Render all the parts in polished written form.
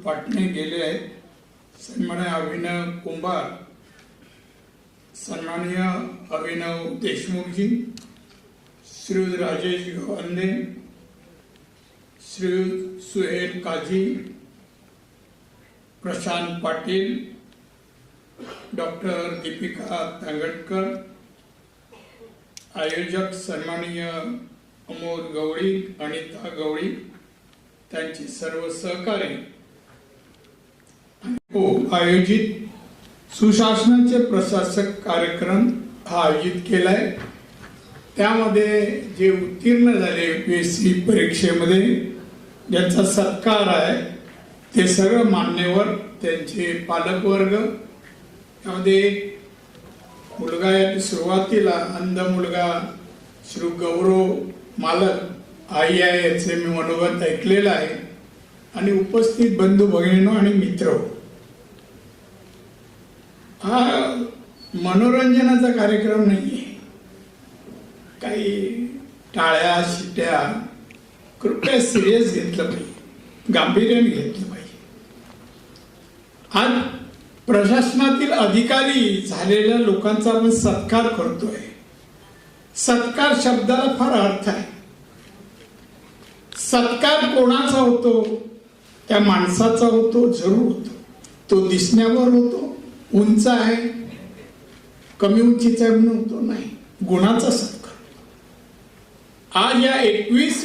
पाटणे गेले आहेत. सन्माननीय अभिनव कुंभार, सन्माननीय अभिनव देशमुखजी, श्री राजेश गवंदे, श्री सुहेल काजी, प्रशांत पाटील, डॉक्टर दीपिका तांगडकर, आयोजक सन्माननीय अमोल गवळी, अनिता गवळी, त्यांची सर्व सहकारी आयोजित सुशासनाचे प्रशासक कार्यक्रम हा आयोजित केलाय. त्यामध्ये जे उत्तीर्ण झाले UPSC परीक्षेमध्ये ज्यांचा सत्कार आहे ते सर्व मान्यवर, त्यांचे पालकवर्ग. त्यामध्ये मुलगा सुरुवातीला अंध मुलगा श्री गौरव मालक आई आहे याचे मी मनोगत ऐकलेलं आहे. आणि उपस्थित बंधू भगिनींनो आणि मित्र, हा मनोरंजनाचा कार्यक्रम नाहीये, काही टाळ्या शिट्या, कृपया सिरियस घेतलं पाहिजे, गांभीर्याने घेतलं पाहिजे. आज प्रशासनातील अधिकारी झालेल्या लोकांचा आपण सत्कार करतोय. सत्कार शब्दाला फार अर्थ आहे. सत्कार कोणाचा होतो? त्या माणसाचा होतो, जरूर होतो. तो दिसण्यावर होतो, उंच आहे, कमी उंचीचा आहे म्हणून होतो, नाही, गुणाचा सत्कार. आज या 21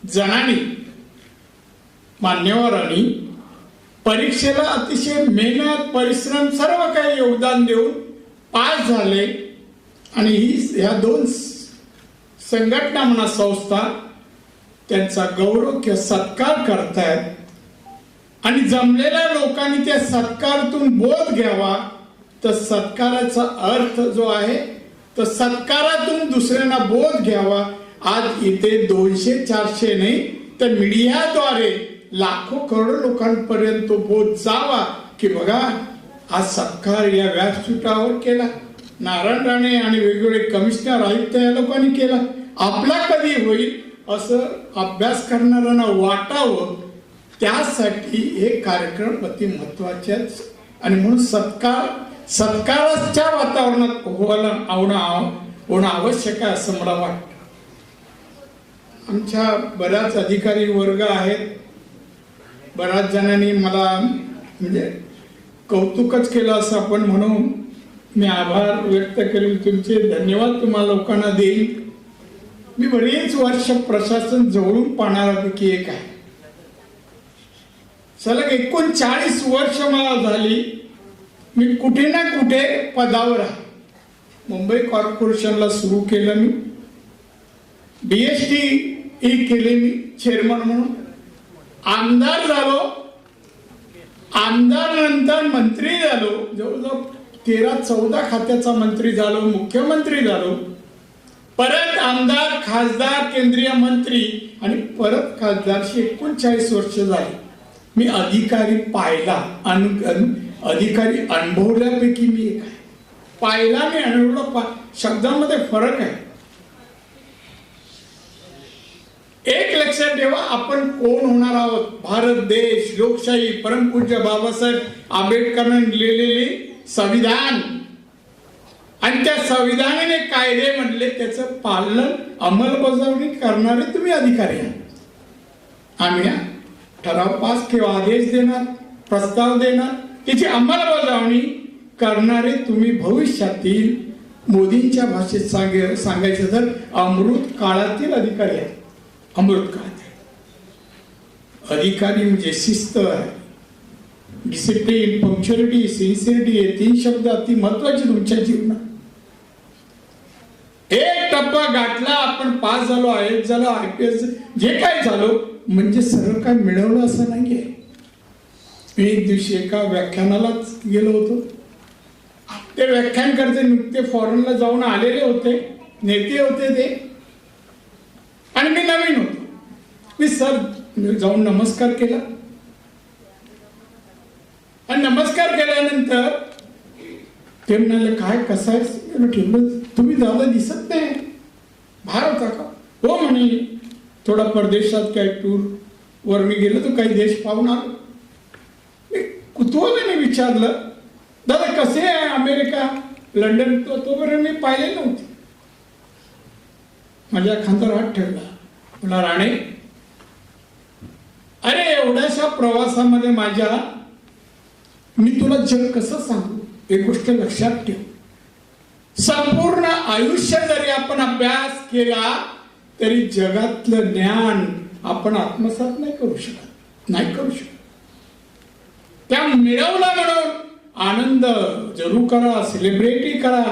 जणांनी मान्यवरांनी परीक्षेला अतिशय मेहनत परिश्रम सर्व काही योगदान देऊन पास झाले आणि ह्या दोन संघटना म्हणा संस्था त्यांचा गौरव किंवा सत्कार करतायत आणि जमलेल्या लोकांनी त्या सत्कारातून बोध घ्यावा. तर सत्काराचा अर्थ जो आहे तर सत्कारातून दुसऱ्यांना बोध घ्यावा. आज इथे 200-400 नाही तर मीडियाद्वारे लाखो करोडो लोकांपर्यंत तो बोध जावा की बघा आज सत्कार या व्यासपीठावर केला, नारायण राणे आणि वेगवेगळे कमिशनर आयुक्त या लोकांनी केला, आपला कधी होईल असं अभ्यास करणाऱ्यांना वाटावं. त्यासाठी हे कार्यक्रम अति महत्वाचे आहेत आणि म्हणून सत्काराच्या वातावरणात होणं आवश्यक आहे असं मला वाटतं. आमच्या बऱ्याच अधिकारी वर्ग आहेत, बऱ्याच जणांनी मला म्हणजे कौतुकच केलं असं आपण म्हणून मी आभार व्यक्त केले तुमचे, धन्यवाद तुम्हाला लोकांना देईन. मी बरीच वर्ष प्रशासन जवळून पाहणाऱ्यापैकी एक आहे. सलग 39 वर्ष मला झाली मी कुठे ना कुठे पदावर आहे. मुंबई कॉर्पोरेशनला सुरू केलं मी, BST केले मी चेअरमन म्हणून, आमदार झालो, आमदार नंतर मंत्री झालो, जवळजवळ 13-14 खात्याचा मंत्री झालो, मुख्यमंत्री झालो, परत आमदार, खासदार, केंद्रीय मंत्री आणि परत खासदारशी 39 वर्ष झाली. मी अधिकारी पाहिला, अधिकारी अनुभवल्यापैकी मी एक आहे. पाहिला मी अनुभवला, शब्दामध्ये फरक आहे. एक लक्षात ठेवा, आपण कोण होणार आहोत. भारत देश, लोकशाही, परमपूज्य बाबासाहेब आंबेडकरांनी लिहिलेले संविधान आणि त्या संविधानाने कायदे म्हटले त्याचं पालन अंमलबजावणी करणारे तुम्ही अधिकारी आहात. आम्ही ठराव पास किंवा आदेश देणार, प्रस्ताव देणार, त्याची अंमलबजावणी करणारे तुम्ही भविष्यातील मोदींच्या भाषेत सांगायचं तर अमृत काळातील अधिकारी आहेत. अमृत काळातील अधिकारी म्हणजे शिस्त आहे, डिसिप्लिन, पंक्च्युअलिटी, सिन्सिअरिटी हे 3 शब्द अति महत्वाचे तुमच्या जीवनात. एक टप्पा गाठला, आपण पास झालो, IAS झालो, IPS जे काय झालो म्हणजे सरळ काय मिळवलं असं नाहीये. मी एक दिवशी एका व्याख्यानालाच गेलो होतो. ते व्याख्यान करते नुकते फॉरेनला जाऊन आलेले होते, नेते होते ते, आणि मी नवीन होतो. मी सर जाऊन नमस्कार केला आणि नमस्कार केल्यानंतर ते म्हणाले काय कसं आहे, ठेवलं तुम्ही झालं दिसत नाही, बाहेर होता का? हो म्हणे, थोडा परदेशात काय टूर वर मी गेलो तर काही देश पाहून आलो. मी कुतूहलाने विचारलं, दादा कसे आहे अमेरिका, लंडन? तोपर्यंत मी पाहिले नव्हते. माझ्या खांद्यावर हात ठेवला, मला राणे, अरे एवढ्याशा प्रवासामध्ये माझ्या मी तुला जग कसं सांगू. एक गोष्ट लक्षात ठेव, संपूर्ण आयुष्य जरी आपण अभ्यास केला तरी जगातलं ज्ञान आपण आत्मसात नाही करू शकत. त्या मिळवला म्हणून आनंद जरूर करा, सेलिब्रेटी करा,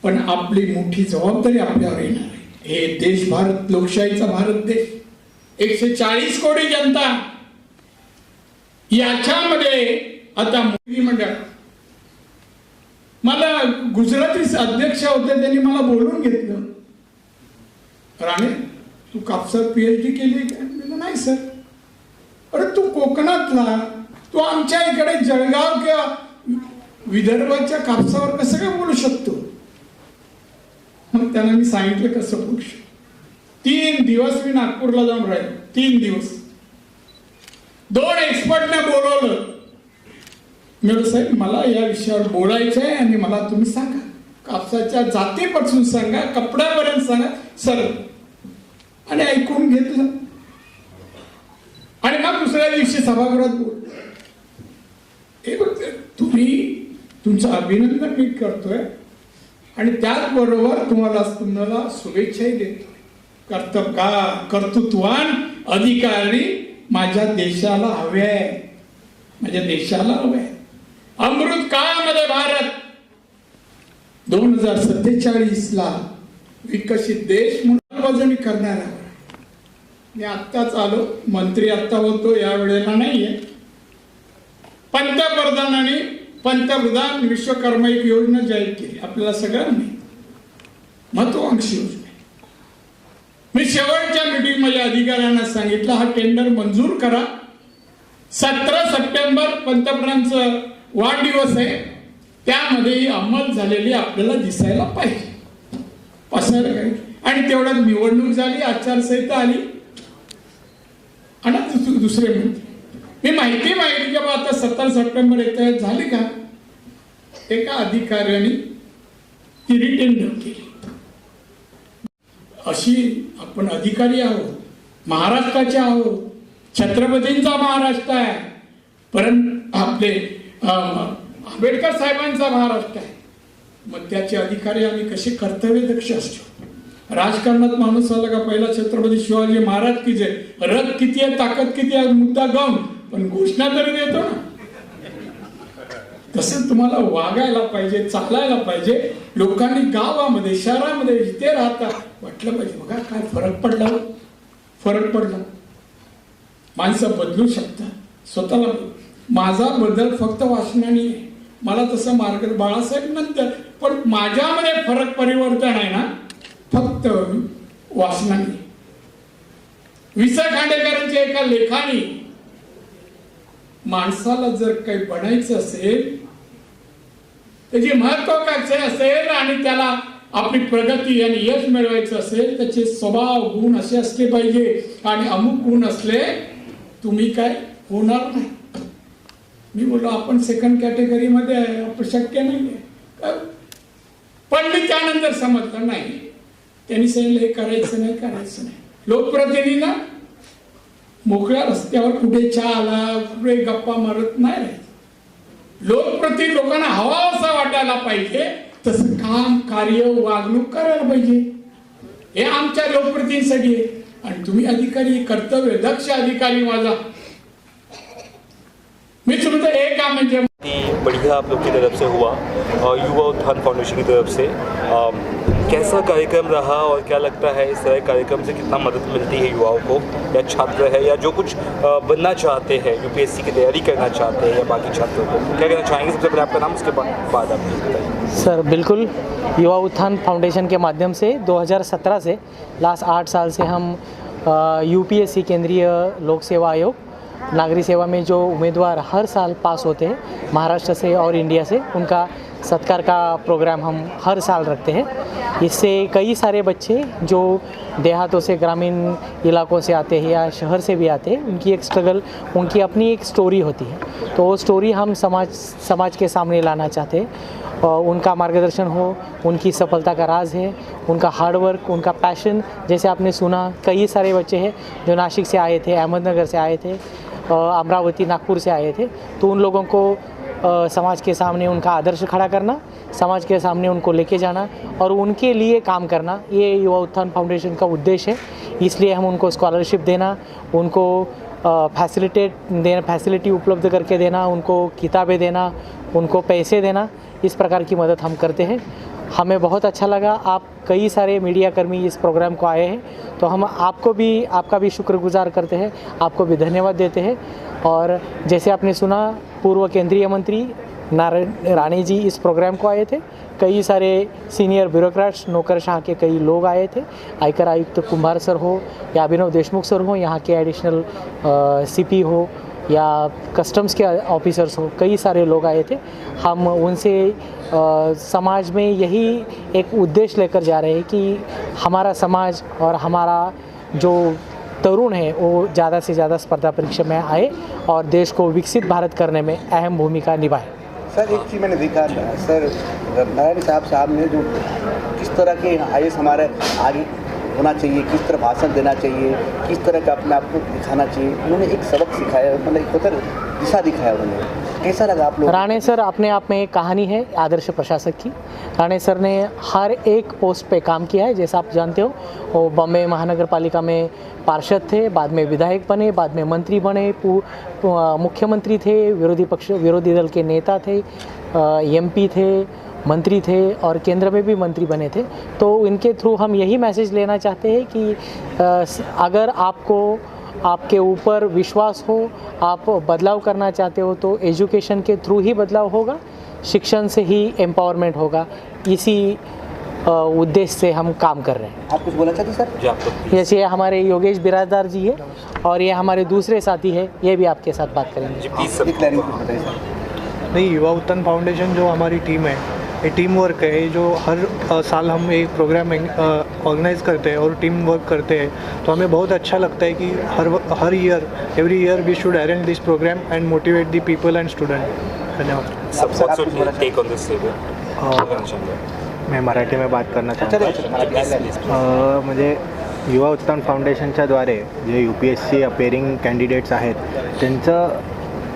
पण आपली मोठी जबाबदारी आपल्यावर येणार आहे. हे देश, भारत, लोकशाहीचा भारत देश, 140 कोटी जनता, याच्यामध्ये आता मोदी मंडळ, मला गुजराती अध्यक्ष होते, त्यांनी मला बोलून घेतलं, राणे तू कापसात PhD केली का? नाही सर. अरे तू कोकणातला, तू आमच्या इकडे जळगाव किंवा विदर्भाच्या कापसावर कसं काय बोलू शकतो? मग त्यांना मी सांगितलं कसं बोलू शकतो. 3 दिवस मी नागपूरला जाऊन राहिलो, 3 दिवस. 2 एक्सपर्टने बोलवलं. मी साहेब मला या विषयावर बोलायचं आहे आणि मला तुम्ही सांगा, कापसाच्या जातीपासून सांगा, कपड्यापर्यंत सांगा सर. आणि ऐकून घेतलं आणि मग दुसऱ्या दिवशी सभागृहात बोल. तुमचं अभिनंदन मी करतोय आणि त्याचबरोबर तुम्हाला शुभेच्छाही देतोय. कर्तृत्ववान अधिकारी माझ्या देशाला हवे आहे, माझ्या देशाला हवे आहे. अमृत काळामध्ये भारत 2047ला विकसित देश म्हणून बाजूनी करणार आहे. मी आत्ताच आलो, मंत्री आत्ता होतो, या वेळेला नाहीये. पंतप्रधानांनी पंतप्रधान विश्वकर्मा एक योजना जाहीर केली आपल्याला सगळ्यांनी, महत्वाकांक्षी योजना. मी शेवटच्या मीटिंगमध्ये अधिकाऱ्यांना सांगितलं हा टेंडर मंजूर करा. 17 सप्टेंबर पंतप्रधानांचं वाढदिवस आहे, त्यामध्ये अंमल झालेली आपल्याला दिसायला पाहिजे, पसायला पाहिजे. आणि तेवढ्यात निवडणूक झाली, आचारसंहिता आली आणि दुसरे मंत्री. मी माहिती की बाबा आता 17 सप्टेंबर येत झाली का, एका अधिकाऱ्याने ती रिटेंडर केली. अशी आपण अधिकारी आहोत, महाराष्ट्राचे आहोत, छत्रपतींचा महाराष्ट्र आहे, परंतु आपले आंबेडकर साहेबांचा महाराष्ट्र आहे. मग त्याचे अधिकारी आम्ही कसे कर्तव्यदक्ष असतो. राजकारणात माणूस आला का पहिला छत्रपती शिवाजी महाराज की जय, रथ किती आहे, ताकद किती आहे, मुद्दा गम, पण घोषणा तरी देतो ना. तसं तुम्हाला वागायला पाहिजे, चालायला पाहिजे. लोकांनी गावामध्ये शहरामध्ये जिथे राहता वाटलं पाहिजे बघा काय फरक पडला. माणसं बदलू शकतात स्वतःला. माझा बदल फक्त वाचनाने आहे, मला तसं मार्ग बाळासाहेब नंतर, पण माझ्यामध्ये फरक परिवर्तन आहे ना फक्त वाचनाने. वि स खांडेकरांच्या एका लेखाने माणसाला जर काही बनायचं असेल, त्याची महत्वाकांक्षा असेल आणि त्याला आपली प्रगती आणि यश मिळवायचं असेल, त्याचे स्वभाव गुण असे असले पाहिजे. आणि अमुक गुण असले तुम्ही काय होणार नाही. मी बोललो आपण सेकंड कॅटेगरीमध्ये आहे, आपण शक्य नाहीये. पण मी त्यानंतर समजलं नाही, त्यांनी सांगितलं हे करायचं नाही. लोकप्रतिनिधींना मोकळ्या रस्त्यावर कुठे चहाला कुठे गप्पा मारत नाही. लोकप्रतिनिधी लोकांना हवा असा वाटायला पाहिजे, तसं काम कार्य वागणूक करायला पाहिजे. हे आमच्या लोकप्रतिनिधींसाठी आहे. आणि तुम्ही अधिकारी, कर्तव्य दक्ष अधिकारी माझा. मी तुमचं एक काम म्हणजे बढ़िया आप लोग की तरफ से हुआ और युवा उत्थान फाउंडेशन की तरफ से कैसा कार्यक्रम रहा और क्या लगता है इस तरह कार्यक्रम से कितना मदद मिलती है युवाओं को, या छात्र है या जो कुछ बनना चाहते हैं, यूपीएससी की तैयारी करना चाहते हैं, या बाकी छात्रों को क्या कहना चाहेंगे? सबसे पहले आपका नाम, उसके बाद आप बताइए। सर बिल्कुल, युवा उत्थान फाउंडेशन के माध्यम से 2017 से लास्ट 8 साल से हम यूपीएससी केंद्रीय लोक सेवा आयोग नागरिक सेवा में जो उम्मीदवार हर साल पास होते हैं महाराष्ट्र से और इंडिया से, उनका सत्कार का प्रोग्राम हम हर साल रखते हैं. इससे कई सारे बच्चे जो देहातों से, ग्रामीण इलाकों से आते हैं या शहर से भी आते हैं, उनकी एक स्ट्रगल, उनकी अपनी एक स्टोरी होती है. तो वो स्टोरी हम समाज के सामने लाना चाहते हैं. उनका मार्गदर्शन हो, उनकी सफलता का राज है उनका हार्डवर्क, उनका पैशन. जैसे आपने सुना कई सारे बच्चे हैं जो नासिक से आए थे, अहमदनगर से आए थे, अमरावती, नागपुर से आए थे. तो उन लोगों को समाज के सामने उनका आदर्श खड़ा करना, समाज के सामने उनको लेके जाना और उनके लिए काम करना, ये युवा उत्थान फाउंडेशन का उद्देश्य है. इसलिए हम उनको स्कॉलरशिप देना, उनको फैसिलिटी उपलब्ध करके देना, उनको किताबें देना, उनको पैसे देना, इस प्रकार की मदद हम करते हैं. हमें बहुत अच्छा लगा, आप कई सारे मीडिया कर्मी इस प्रोग्राम को आए हैं, तो हम आपका भी शुक्रगुजार करते हैं, आपको भी धन्यवाद देते हैं. और जैसे आपने सुना पूर्व केंद्रीय मंत्री नारायण राणे जी इस प्रोग्राम को आए थे. कई सारे सीनियर ब्यूरोक्रेट्स, नौकरशाह के कई लोग आए थे. आयकर आयुक्त कुंभार सर हो या अभिनव देशमुख सर हो, यहाँ के एडिशनल सीपी हो या कस्टम्स के ऑफिसर्स हो, कई सारे लोग आए थे. हम उनसे समाज में यही एक उद्देश्य लेकर जा रहे हैं कि हमारा समाज और हमारा जो तरुण है वो ज़्यादा से ज़्यादा स्पर्धा परीक्षा में आए और देश को विकसित भारत करने में अहम भूमिका निभाए. सर एक चीज़ मैंने देखा सर, नारायण साहब ने जो किस तरह के IAS हमारे आगे होना चाहिए, किस तरह भाषण देना चाहिए, किस तरह का अपने आप को दिखाना चाहिए, उन्होंने एक सबक सिखाया, मतलब एक होता है दिशा दिखाया उन्होंने। कैसा लगा आप लोग? राणे सर अपने आप में एक कहानी है आदर्श प्रशासक की। राणे सर ने हर एक पोस्ट पे काम किया है, जैसा आप जानते हो वो बॉम्बे महानगर पालिका में पार्षद थे, बाद में विधायक बने, बाद में मंत्री बने, मुख्यमंत्री थे, विरोधी दल के नेता थे, एमपी थे, मंत्री थे और केंद्र में भी मंत्री बने थे। तो इनके थ्रू हम यही मैसेज लेना चाहते हैं कि अगर आपके ऊपर विश्वास हो, आप बदलाव करना चाहते हो तो एजुकेशन के थ्रू ही बदलाव होगा, शिक्षण से ही एम्पावरमेंट होगा। इसी उद्देश्य से हम काम कर रहे हैं। आप कुछ बोलना चाहते सर? जी, आप लोग जैसे ये हमारे योगेश बिराजदार जी है और ये हमारे दूसरे साथी है, ये भी आपके साथ बात करेंगे। जी प्लीज सब एक लाइन में कुछ बताइए सर। नहीं, युवा उत्थान फाउंडेशन जो हमारी टीम है, ये टीम वर्क है। जो हर साल हम एक प्रोग्राम ऑर्गेनाइज करते हैं और टीम वर्क करते हैं, तो हमें बहुत अच्छा लगता है कि हर year every year we should arrange this program and motivate the people and student. धन्यवाद। सब व्हाट्स टेक ऑन दिस मैं मराठी में बात करना चाहता चलिए म्हणजे युवा उत्थान फाउंडेशनच्या द्वारे जे UPSC अपेअरिंग कॅन्डिडेट्स आहेत त्यांचं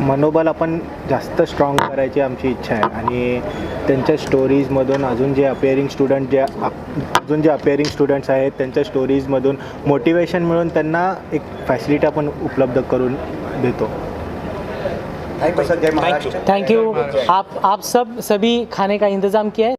मनोबल आपण जास्त स्ट्रॉंग करायची आमची इच्छा आहे आणि त्यांच्या स्टोरीजमधून अजून जे अपेअरिंग स्टुडंट्स आहेत त्यांच्या स्टोरीजमधून मोटिवेशन मिळून त्यांना एक फॅसिलिटी आपण उपलब्ध करून देतो। Thank you sir. जय महाराष्ट्र। Thank you. आप सभी खाने का इंतज़ाम किया है।